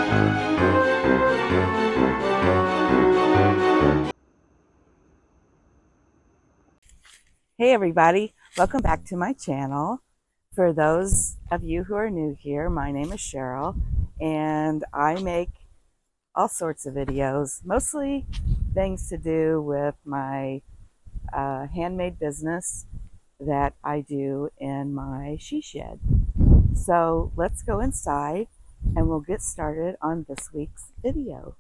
Hey everybody, welcome back to my channel. For those of you who are new here, my name is Cheryl and I make all sorts of videos, mostly things to do with my handmade business that I do in my she shed. So let's go inside and we'll get started on this week's video.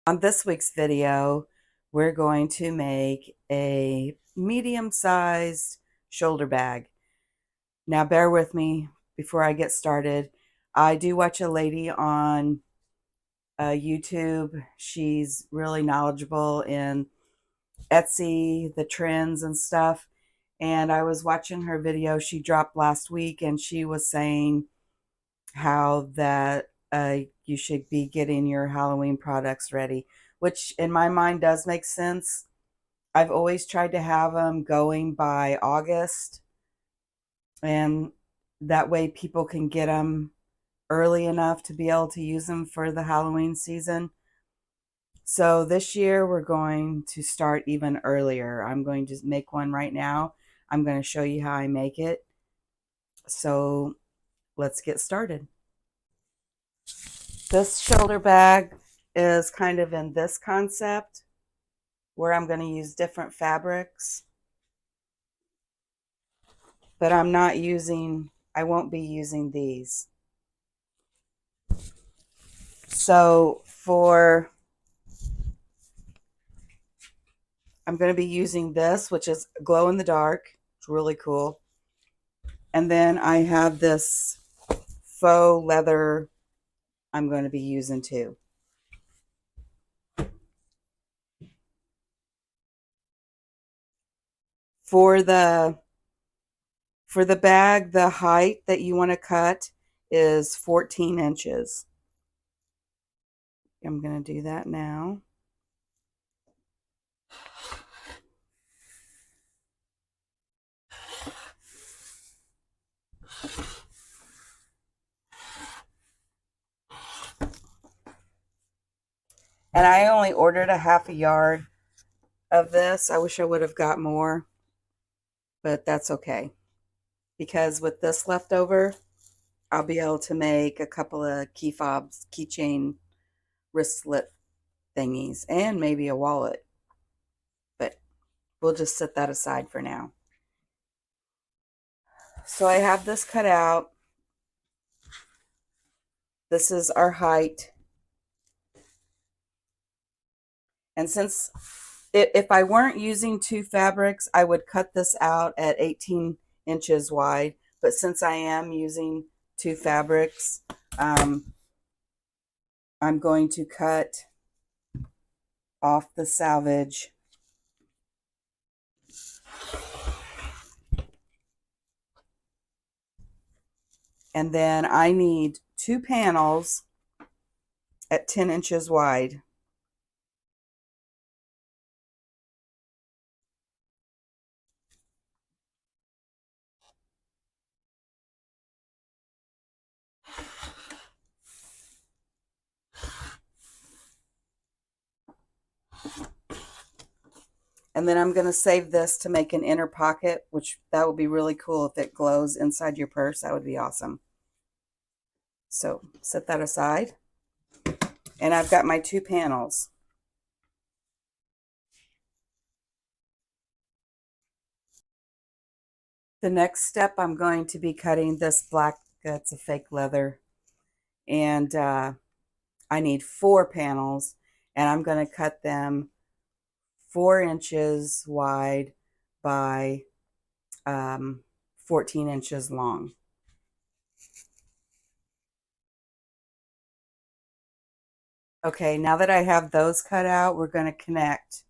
On this week's video, we're going to make a medium-sized shoulder bag. Now bear with me before I get started. I do watch a lady on YouTube. She's really knowledgeable in Etsy, the trends and stuff. And I was watching her video she dropped last week, and she was saying how that you should be getting your Halloween products ready, which in my mind does make sense. I've always tried to have them going by August, and that way people can get them early enough to be able to use them for the Halloween season. So this year we're going to start even earlier. I'm going to make one right now. I'm going to show you how I make it. So let's get started. This shoulder bag is kind of in this concept where I'm going to use different fabrics, but I won't be using these. So I'm going to be using this, which is glow in the dark. It's really cool. And then I have this faux leather I'm going to be using too. For the bag, the height that you want to cut is 14 inches. I'm going to do that now. And I only ordered a half a yard of this. I wish I would have got more, but that's okay. Because with this leftover, I'll be able to make a couple of key fobs, keychain wristlet thingies, and maybe a wallet. But we'll just set that aside for now. So I have this cut out. This is our height. And since if I weren't using two fabrics, I would cut this out at 18 inches wide. But since I am using two fabrics, I'm going to cut off the selvage. And then I need two panels at 10 inches wide. And then I'm going to save this to make an inner pocket, which that would be really cool if it glows inside your purse. That would be awesome. So set that aside. And I've got my two panels. The next step, I'm going to be cutting this black, it's a fake leather. And I need 4 panels. And I'm going to cut them 4 inches wide by 14 inches long. Okay, now that I have those cut out, we're going to connect.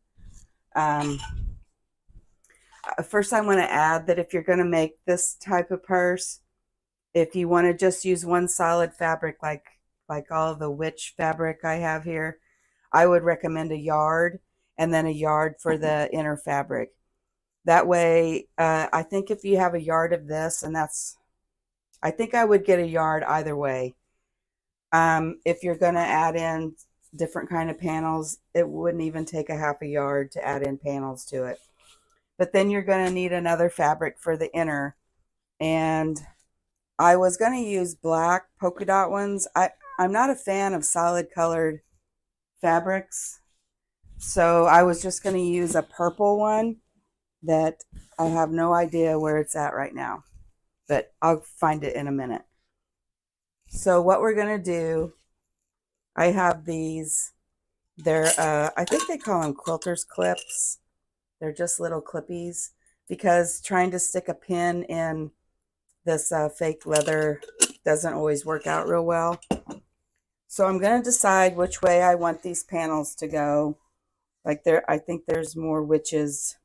First, I want to add that if you're going to make this type of purse, if you want to just use one solid fabric like all the witch fabric I have here, I would recommend a yard and then a yard for the inner fabric. That way, I think if you have a yard of this, and that's I think I would get a yard either way. If you're going to add in different kind of panels, it wouldn't even take a half a yard to add in panels to it. But then you're going to need another fabric for the inner. And I was going to use black polka dot ones. I'm not a fan of solid colored fabrics. So I was just going to use a purple one that I have no idea where it's at right now, but I'll find it in a minute. So what we're going to do, I have these, they're, I think they call them quilter's clips. They're just little clippies because trying to stick a pin in this fake leather doesn't always work out real well. So I'm going to decide which way I want these panels to go. Like there, I think there's more witches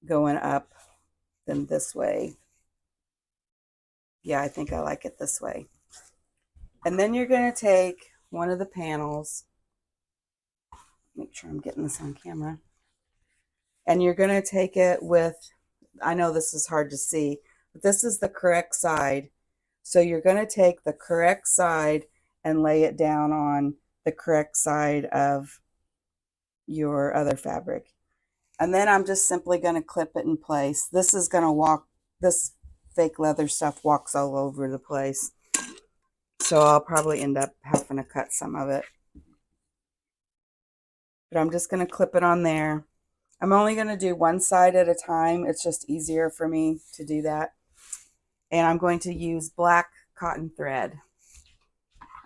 going up than this way. Yeah, I think I like it this way. And then you're going to take one of the panels, make sure I'm getting this on camera, and you're going to take it with, I know this is hard to see, but this is the correct side. So you're going to take the correct side and lay it down on the correct side of your other fabric. And then I'm just simply going to clip it in place. This is going to walk, this fake leather stuff walks all over the place. So I'll probably end up having to cut some of it. But I'm just going to clip it on there. I'm only going to do one side at a time. It's just easier for me to do that. And I'm going to use black cotton thread.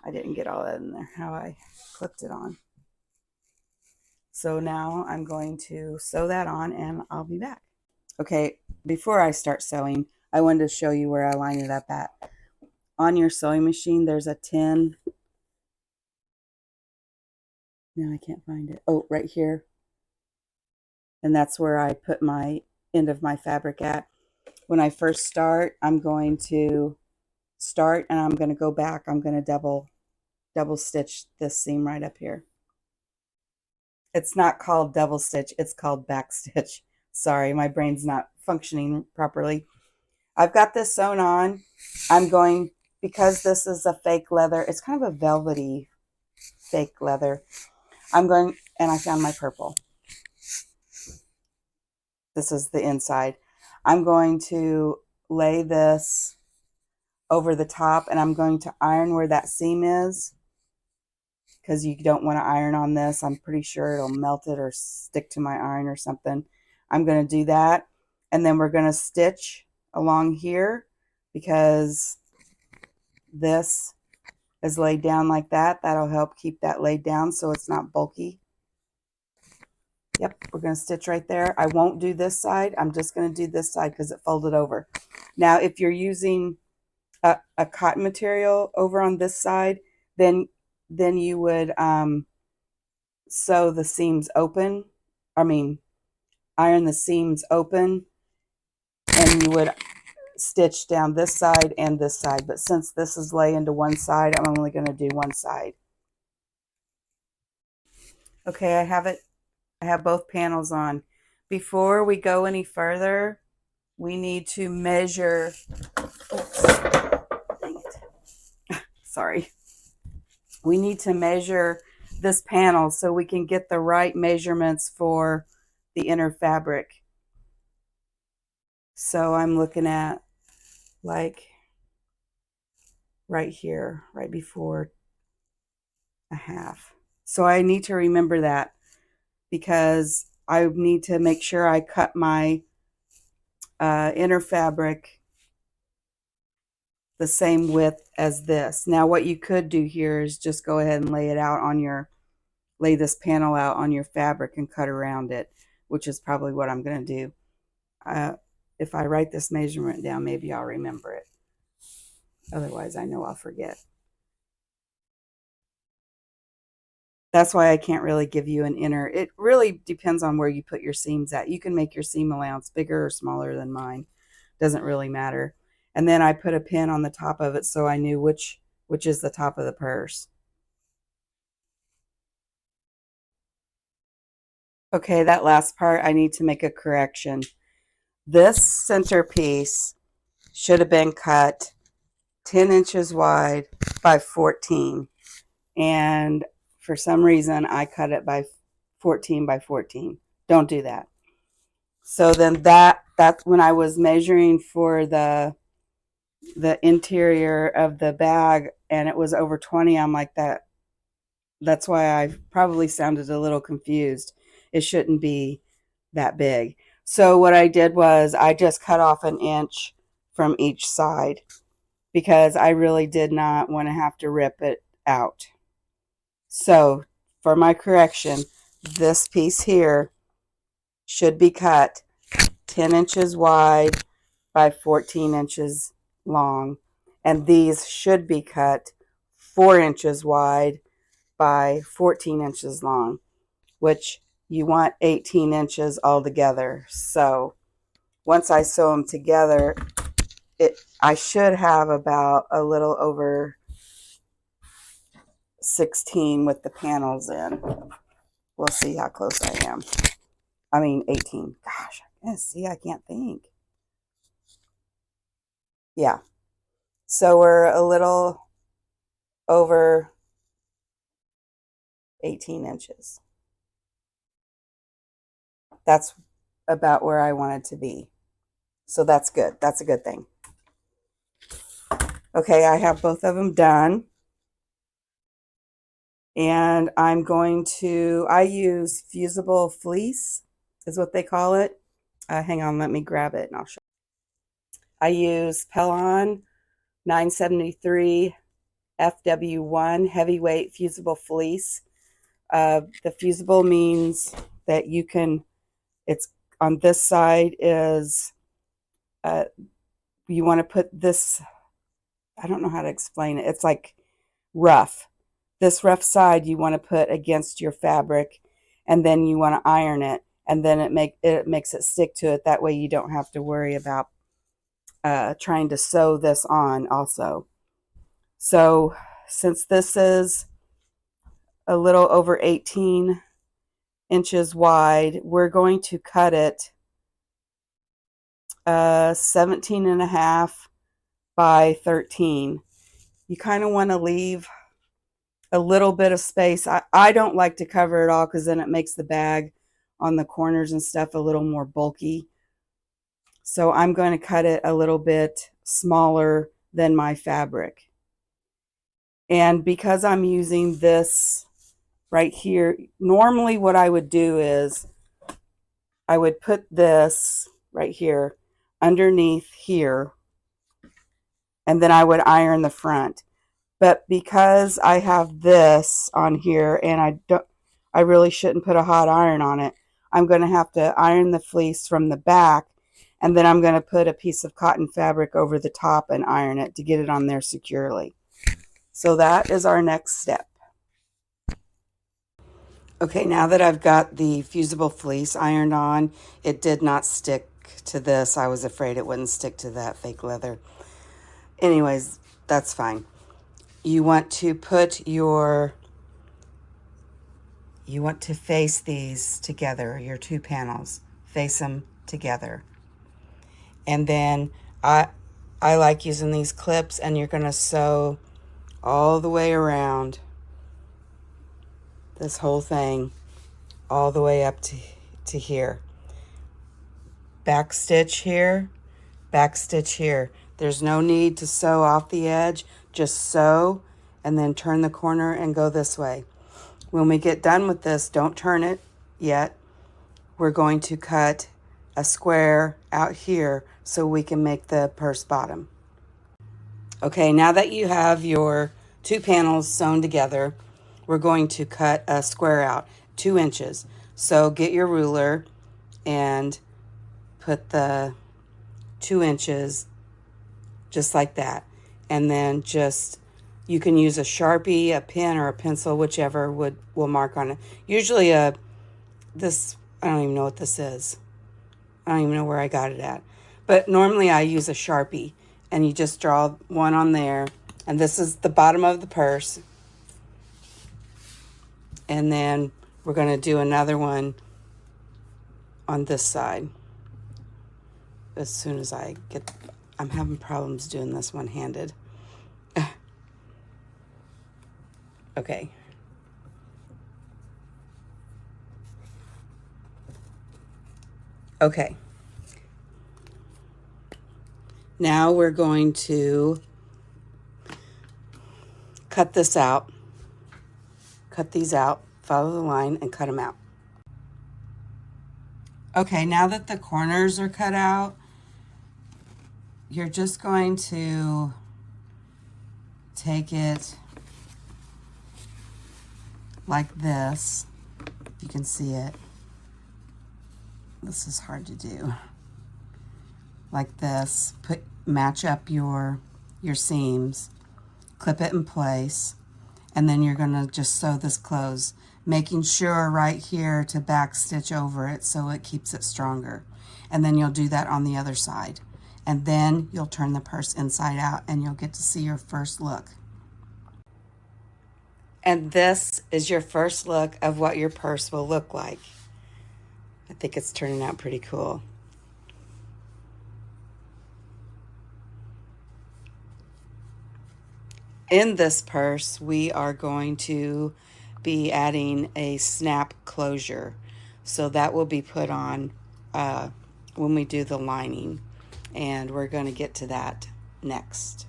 I didn't get all that in there, how I clipped it on. So now I'm going to sew that on and I'll be back. Okay, before I start sewing, I wanted to show you where I line it up at. On your sewing machine, there's a tin. Now I can't find it. Oh, right here. And that's where I put my end of my fabric at. When I first start, I'm going to start and I'm going to go back. I'm going to double stitch this seam right up here. It's not called double stitch, it's called back stitch. Sorry, my brain's not functioning properly. I've got this sewn on. I'm going, because this is a fake leather, it's kind of a velvety fake leather. I'm going, and I found my purple. This is the inside. I'm going to lay this over the top and I'm going to iron where that seam is, because you don't want to iron on this. I'm pretty sure it'll melt it or stick to my iron or something. I'm going to do that. And then we're going to stitch along here because this is laid down like that. That'll help keep that laid down so it's not bulky. Yep, we're going to stitch right there. I won't do this side. I'm just going to do this side because it folded over. Now, if you're using a cotton material over on this side, then you would sew the seams open. Iron the seams open, and you would stitch down this side and this side. But since this is laying to one side, I'm only going to do one side. Okay, I have it. I have both panels on. Before we go any further, we need to measure. Oops, dang it. Sorry. We need to measure this panel so we can get the right measurements for the inner fabric. So I'm looking at like right here, right before a half. So I need to remember that because I need to make sure I cut my inner fabric the same width as this. Now what you could do here is just go ahead and lay this panel out on your fabric and cut around it, which is probably what I'm going to do. If I write this measurement down, maybe I'll remember it. Otherwise, I know I'll forget. That's why I can't really give you an inner. It really depends on where you put your seams at. You can make your seam allowance bigger or smaller than mine. Doesn't really matter. And then I put a pin on the top of it so I knew which is the top of the purse. Okay, that last part, I need to make a correction. This centerpiece should have been cut 10 inches wide by 14. And for some reason, I cut it by 14 by 14. Don't do that. So then that's when I was measuring for the interior of the bag, and it was over 20. I'm like, that's why I probably sounded a little confused. It shouldn't be that big. So what I did was I just cut off an inch from each side because I really did not want to have to rip it out. So for my correction, this piece here should be cut 10 inches wide by 14 inches long. And these should be cut 4 inches wide by 14 inches long, which you want 18 inches altogether. So once I sew them together, I should have about a little over 16 with the panels in. We'll see how close I am. I mean 18. Gosh, I can't think. Yeah. So we're a little over 18 inches. That's about where I want it to be. So that's good. That's a good thing. Okay, I have both of them done. And I use fusible fleece, is what they call it. Hang on, let me grab it and I'll show you. I use Pellon 973 FW1 heavyweight fusible fleece. The fusible means that it's on this side is, you want to put this, I don't know how to explain it. It's like rough. This rough side you want to put against your fabric, and then you want to iron it, and then it makes it stick to it. That way you don't have to worry about trying to sew this on also. So since this is a little over 18 inches wide, we're going to cut it 17 and a half by 13. You kind of want to leave a little bit of space. I don't like to cover it all because then it makes the bag on the corners and stuff a little more bulky. So I'm going to cut it a little bit smaller than my fabric. And because I'm using this right here, normally what I would do is I would put this right here underneath here, and then I would iron the front. But because I have this on here and I really shouldn't put a hot iron on it, I'm going to have to iron the fleece from the back, and then I'm going to put a piece of cotton fabric over the top and iron it to get it on there securely. So that is our next step. Okay, now that I've got the fusible fleece ironed on, it did not stick to this. I was afraid it wouldn't stick to that fake leather. Anyways, that's fine. You want to face these together, your two panels. Face them together. And then I like using these clips, and you're going to sew all the way around this whole thing, all the way up to here. Back stitch here, back stitch here. There's no need to sew off the edge. Just sew and then turn the corner and go this way. When we get done with this, don't turn it yet. We're going to cut a square out here so we can make the purse bottom. Okay, now that you have your two panels sewn together, we're going to cut a square out 2 inches. So get your ruler and put the 2 inches just like that. And then you can use a Sharpie, a pen, or a pencil, whichever will mark on it. Usually I don't even know what this is. I don't even know where I got it at. But normally I use a Sharpie, and you just draw one on there. And this is the bottom of the purse. And then we're going to do another one on this side. As soon as I'm having problems doing this one-handed. Okay. Okay. Now we're going to cut this out. Cut these out, follow the line, and cut them out. Okay, now that the corners are cut out, you're just going to take it like this. You can see it. This is hard to do. Like this. Match up your seams, clip it in place, and then you're going to just sew this closed, making sure right here to back stitch over it so it keeps it stronger. And then you'll do that on the other side. And then you'll turn the purse inside out and you'll get to see your first look. And this is your first look of what your purse will look like. I think it's turning out pretty cool. In this purse, we are going to be adding a snap closure. So that will be put on when we do the lining. And we're going to get to that next.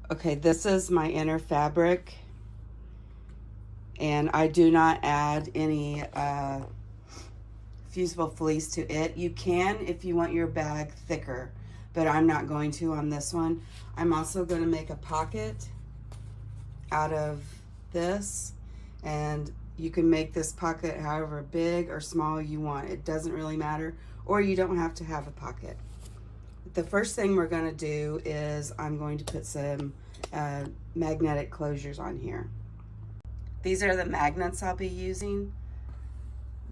Okay, this is my inner fabric. And I do not add any fusible fleece to it. You can if you want your bag thicker, but I'm not going to on this one. I'm also going to make a pocket out of this, and you can make this pocket however big or small you want. It doesn't really matter, or you don't have to have a pocket. The first thing we're going to do is I'm going to put some magnetic closures on here. These are the magnets I'll be using.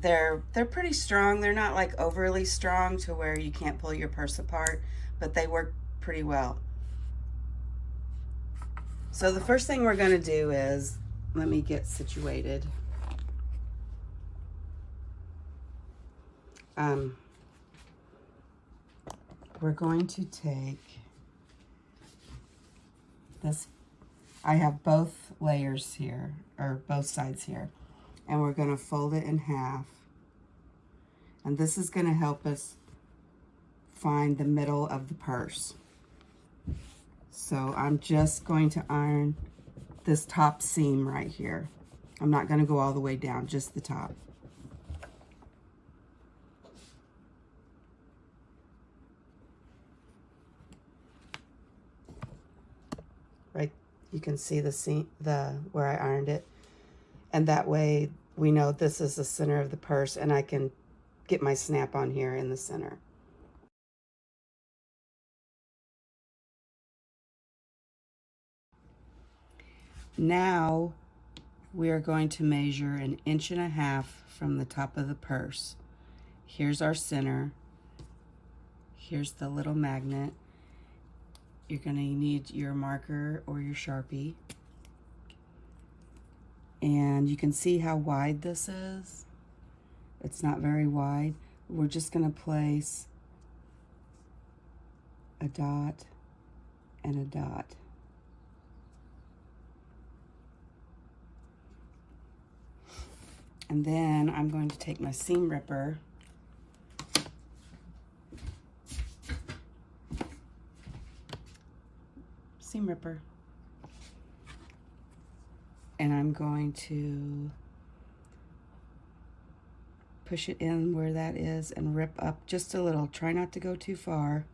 They're pretty strong. They're not like overly strong to where you can't pull your purse apart, but they work pretty well. So the first thing we're going to do is, let me get situated. We're going to take this. I have both layers here, or both sides here, and we're going to fold it in half. And this is going to help us find the middle of the purse. So I'm just going to iron this top seam right here. I'm not going to go all the way down, just the top. Right, you can see the seam, where I ironed it. And that way we know this is the center of the purse, and I can get my snap on here in the center. Now we are going to measure 1.5 inches from the top of the purse. Here's our center. Here's the little magnet. You're going to need your marker or your Sharpie. And you can see how wide this is. It's not very wide. We're just going to place a dot and a dot. And then I'm going to take my seam ripper and I'm going to push it in where that is and rip up just a little. Try not to go too far,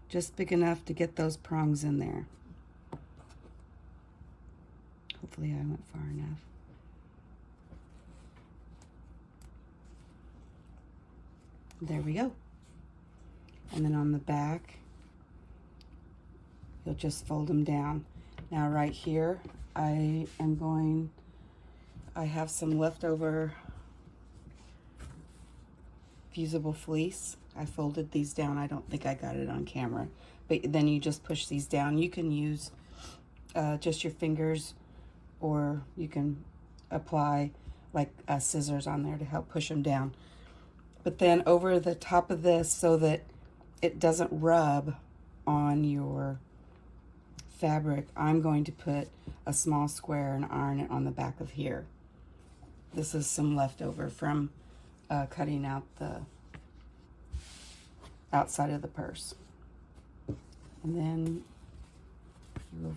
just big enough to get those prongs in there. Hopefully I went far enough. There we go. And then on the back, you'll just fold them down. Now right here, I have some leftover fusible fleece. I folded these down. I don't think I got it on camera, but then you just push these down. You can use just your fingers, or you can apply like scissors on there to help push them down. But then over the top of this, so that it doesn't rub on your fabric, I'm going to put a small square and iron it on the back of here. This is some leftover from cutting out the outside of the purse. And then you'll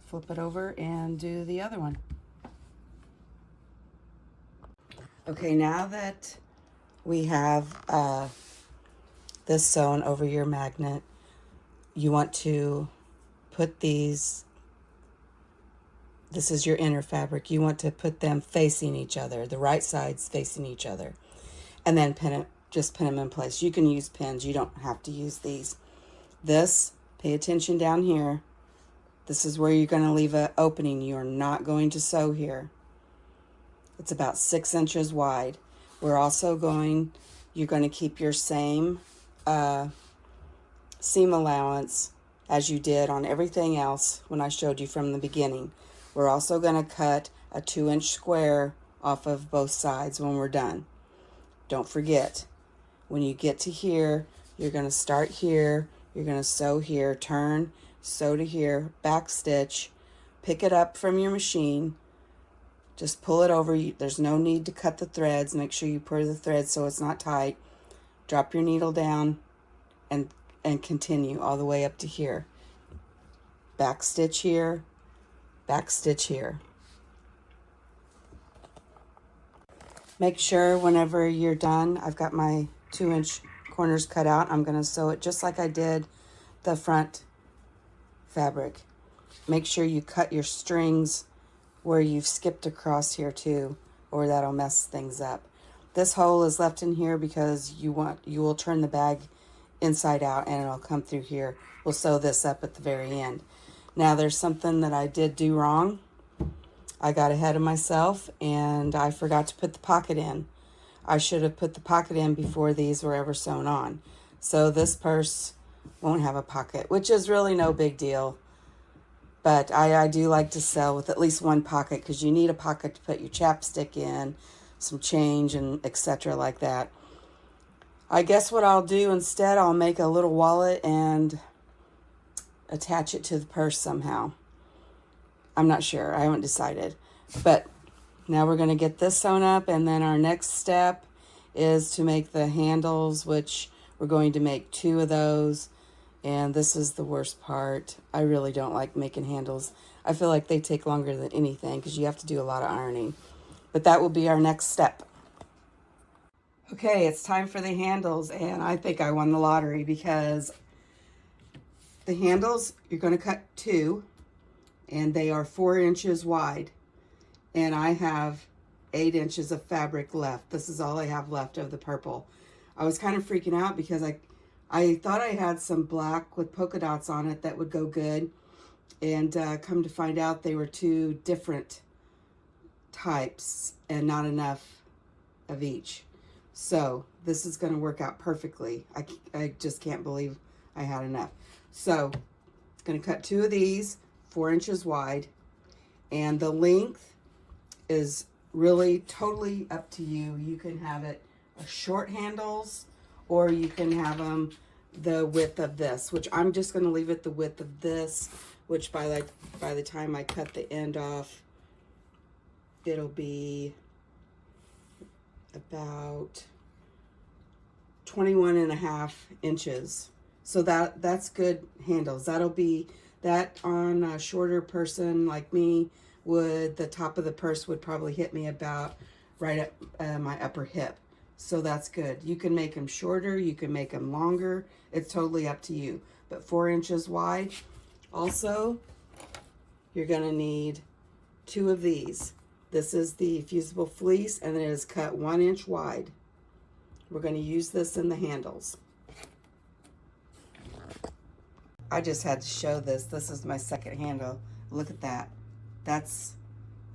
flip it over and do the other one. Okay, now that we have this sewn over your magnet, you want to put these, this is your inner fabric, you want to put them facing each other, the right sides facing each other, and then just pin them in place. You can use pins, you don't have to use these. This, pay attention down here, this is where you're going to leave an opening. You're not going to sew here. It's about 6 inches wide. We're also you're going to keep your same seam allowance as you did on everything else when I showed you from the beginning. We're also going to cut a 2-inch square off of both sides when we're done. Don't forget, when you get to here, you're going to start here, you're going to sew here, turn, sew to here, back stitch, pick it up from your machine, just pull it over. There's no need to cut the threads. Make sure you put the threads so it's not tight. Drop your needle down and continue all the way up to here. Back stitch here, back stitch here. Make sure whenever you're done, I've got my 2-inch corners cut out. I'm going to sew it just like I did the front fabric. Make sure you cut your strings where you've skipped across here too, or that'll mess things up. This hole is left in here because you will turn the bag inside out and it'll come through here. We'll sew this up at the very end. Now there's something that I did do wrong. I got ahead of myself and I forgot to put the pocket in. I should have put the pocket in before these were ever sewn on. So this purse won't have a pocket, which is really no big deal. But I do like to sell with at least one pocket because you need a pocket to put your chapstick in, some change, and etc. like that. I guess what I'll do instead, I'll make a little wallet and attach it to the purse somehow. I'm not sure. I haven't decided. But now we're going to get this sewn up, and then our next step is to make the handles, which we're going to make 2 of those. And this is the worst part. I really don't like making handles. I feel like they take longer than anything because you have to do a lot of ironing. But that will be our next step. Okay, it's time for the handles, and I think I won the lottery because the handles, you're going to cut 2, and they are 4 inches wide. And I have 8 inches of fabric left. This is all I have left of the purple. I was kind of freaking out because I thought I had some black with polka dots on it that would go good, and come to find out they were 2 different types and not enough of each. So this is going to work out perfectly. I just can't believe I had enough. So I'm going to cut 2 of these 4 inches wide, and the length is really totally up to you. You can have it short handles, or you can have them the width of this, which I'm just going to leave it the width of this, which by the time I cut the end off, it'll be about 21.5 inches. So that's good handles. That'll be that on a shorter person like me the top of the purse would probably hit me about right at my upper hip. So that's good. You can make them shorter, you can make them longer. It's totally up to you. But 4 inches wide. Also, you're going to need 2 of these. This is the fusible fleece, and it is cut 1 inch wide. We're going to use this in the handles. I just had to show this. This is my second handle. Look at that. That's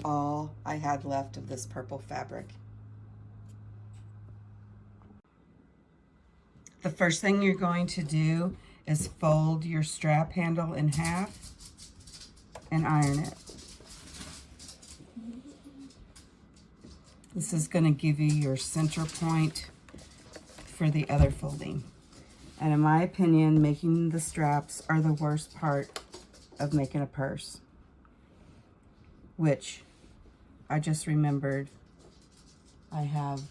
all I had left of this purple fabric. The first thing you're going to do is fold your strap handle in half and iron it. This is going to give you your center point for the other folding. And in my opinion, making the straps are the worst part of making a purse. which I just remembered I have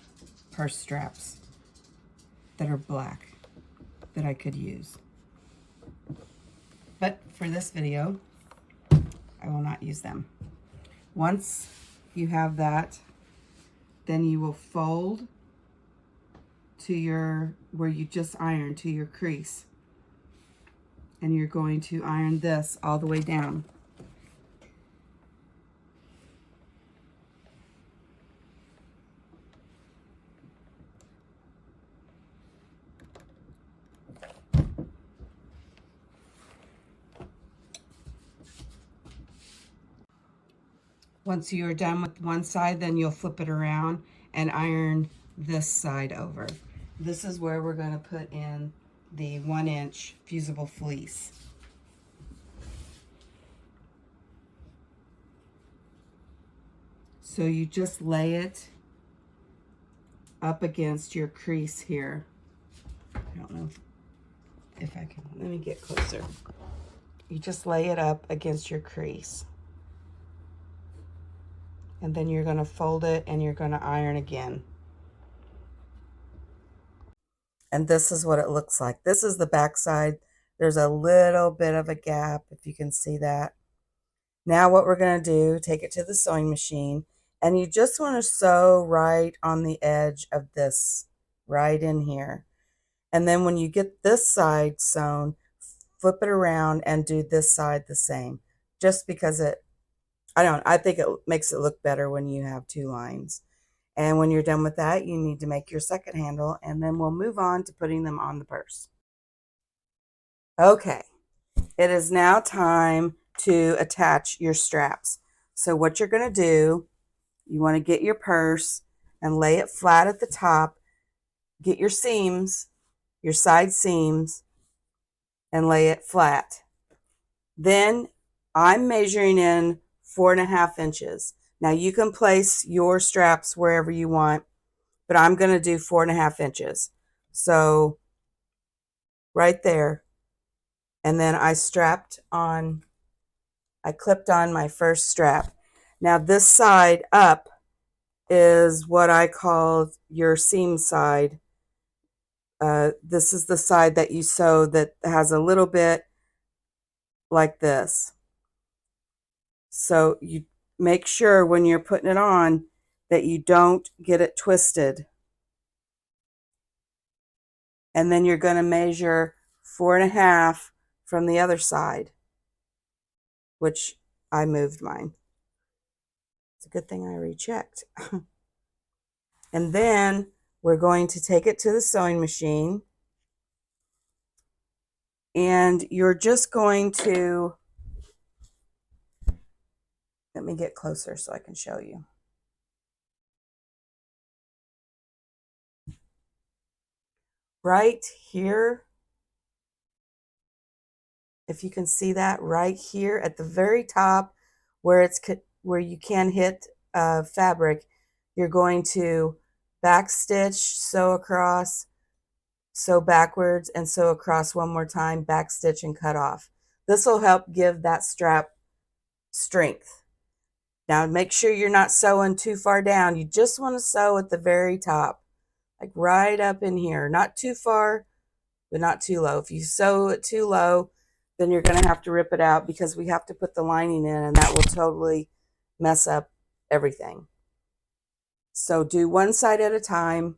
purse straps that are black that I could use. But for this video, I will not use them. Once you have that, then you will fold to your, where you just ironed, to your crease. And you're going to iron this all the way down. Once you're done with one side, then you'll flip it around and iron this side over. This is where we're going to put in the 1-inch fusible fleece. So you just lay it up against your crease here. I don't know if I can, let me get closer. You just lay it up against your crease. And then you're going to fold it and you're going to iron again. And this is what it looks like. This is the back side. There's a little bit of a gap, if you can see that. Now what we're going to do, take it to the sewing machine, and you just want to sew right on the edge of this, right in here. And then when you get this side sewn, flip it around and do this side the same. Just because I think it makes it look better when you have two lines. And when you're done with that, you need to make your second handle, and then we'll move on to putting them on the purse. Okay, it is now time to attach your straps. So what you're going to do, you want to get your purse and lay it flat at the top. Get your seams, your side seams, and lay it flat. Then I'm measuring in 4.5 inches. Now you can place your straps wherever you want, but I'm going to do 4.5 inches. So right there. And then I clipped on my first strap. Now this side up is what I call your seam side. This is the side that you sew that has a little bit like this. So you make sure when you're putting it on that you don't get it twisted. And then you're going to measure 4.5 from the other side, which I moved mine. It's a good thing I rechecked. And then we're going to take it to the sewing machine, and you're just going to, let me get closer so I can show you. Right here, if you can see that, right here at the very top where you can hit fabric, you're going to back stitch, sew across, sew backwards, and sew across one more time, back stitch and cut off. This will help give that strap strength. Now make sure you're not sewing too far down. You just want to sew at the very top, like right up in here. Not too far, but not too low. If you sew it too low, then you're going to have to rip it out because we have to put the lining in, and that will totally mess up everything. So do one side at a time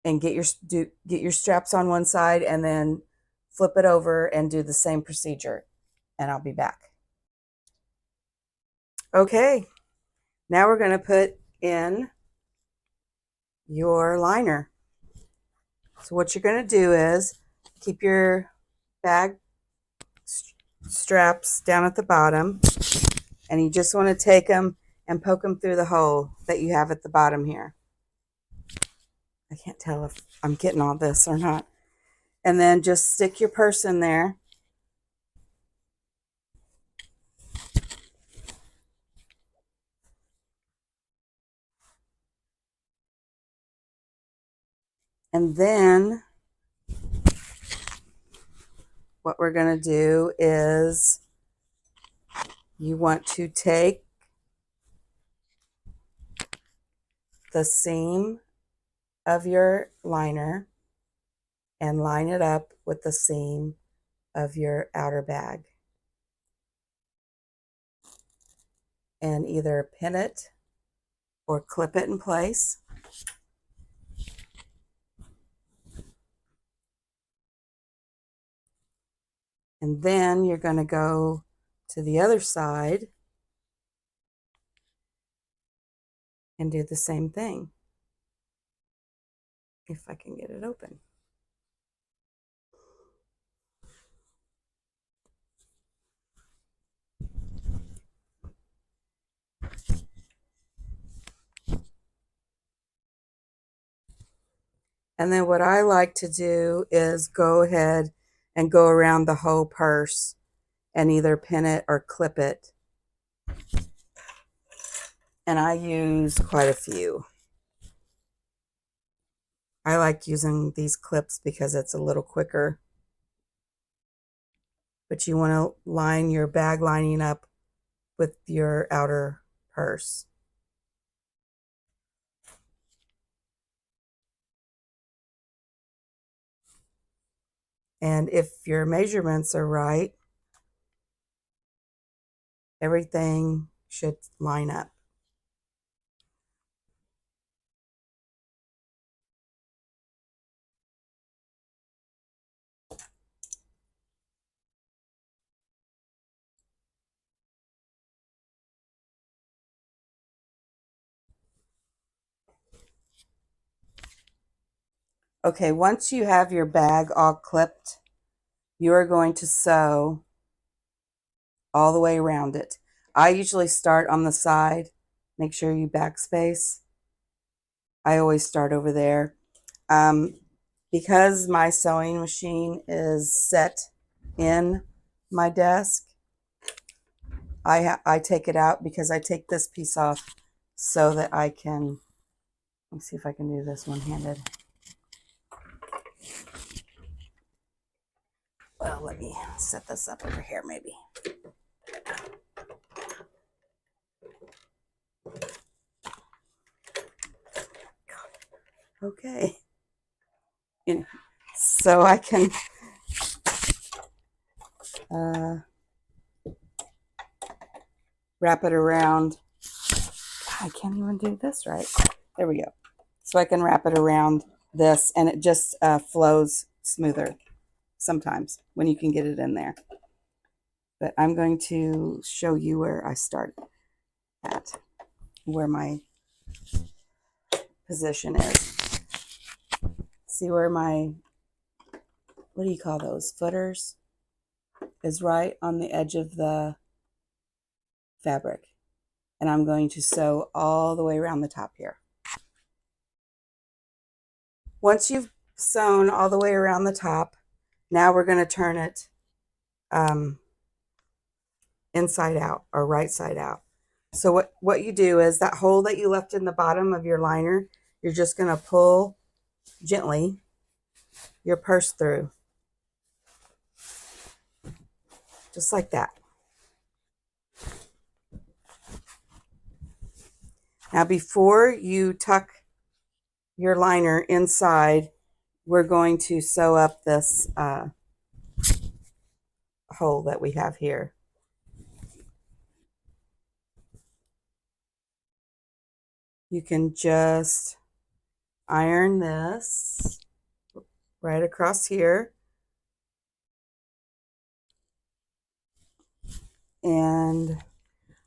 and get your straps on one side, and then flip it over and do the same procedure, and I'll be back. Okay, now we're going to put in your liner. So what you're going to do is keep your bag straps down at the bottom, and you just want to take them and poke them through the hole that you have at the bottom here. I can't tell if I'm getting all this or not. And then just stick your purse in there. And then what we're going to do is you want to take the seam of your liner and line it up with the seam of your outer bag. And either pin it or clip it in place. And then you're going to go to the other side and do the same thing. If I can get it open. And then what I like to do is go ahead and go around the whole purse and either pin it or clip it. And I use quite a few. I like using these clips because it's a little quicker. But you want to line your bag lining up with your outer purse. And if your measurements are right, everything should line up. Okay, once you have your bag all clipped, you are going to sew all the way around it. I usually start on the side. Make sure you backspace. I always start over there. Because my sewing machine is set in my desk, I take it out because I take this piece off so that I can, let me see if I can do this one-handed. Well, let me set this up over here maybe. Okay. And so I can wrap it around. I can't even do this right. There we go. So I can wrap it around this and it just flows smoother sometimes when you can get it in there. But I'm going to show you where I start at, where my position is. See where my, what do you call those, footers, is right on the edge of the fabric. And I'm going to sew all the way around the top here. Once you've sewn all the way around the top, now we're going to turn it inside out or right side out. So what you do is that hole that you left in the bottom of your liner, you're just going to pull gently your purse through. Just like that. Now before you tuck your liner inside, we're going to sew up this hole that we have here. You can just iron this right across here. And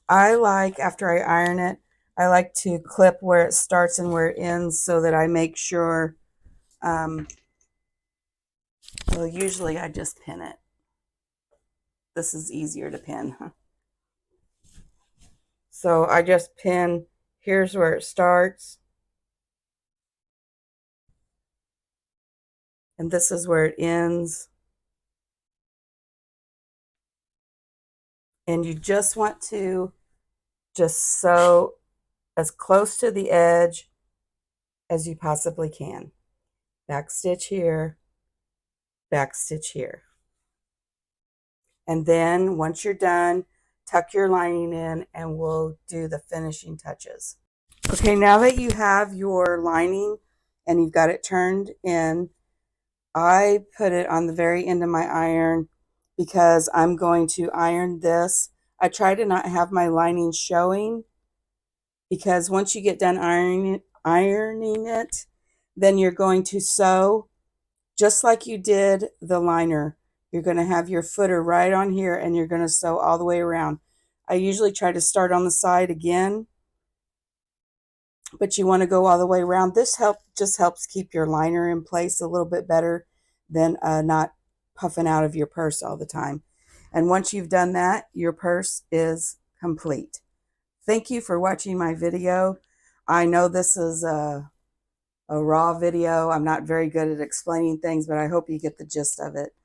I like, after I iron it, I like to clip where it starts and where it ends so that I make sure, well, usually I just pin it. This is easier to pin. So I just pin, here's where it starts. And this is where it ends. And you just want to just sew as close to the edge as you possibly can. Back stitch here, back stitch here. And then once you're done, tuck your lining in and we'll do the finishing touches. Okay, now that you have your lining and you've got it turned in, I put it on the very end of my iron because I'm going to iron this. I try to not have my lining showing because once you get done ironing it, then you're going to sew just like you did the liner. You're going to have your footer right on here and you're going to sew all the way around. I usually try to start on the side again, but you want to go all the way around. This just helps keep your liner in place a little bit better than not puffing out of your purse all the time. And once you've done that, your purse is complete. Thank you for watching my video. I know this is a raw video. I'm not very good at explaining things, but I hope you get the gist of it.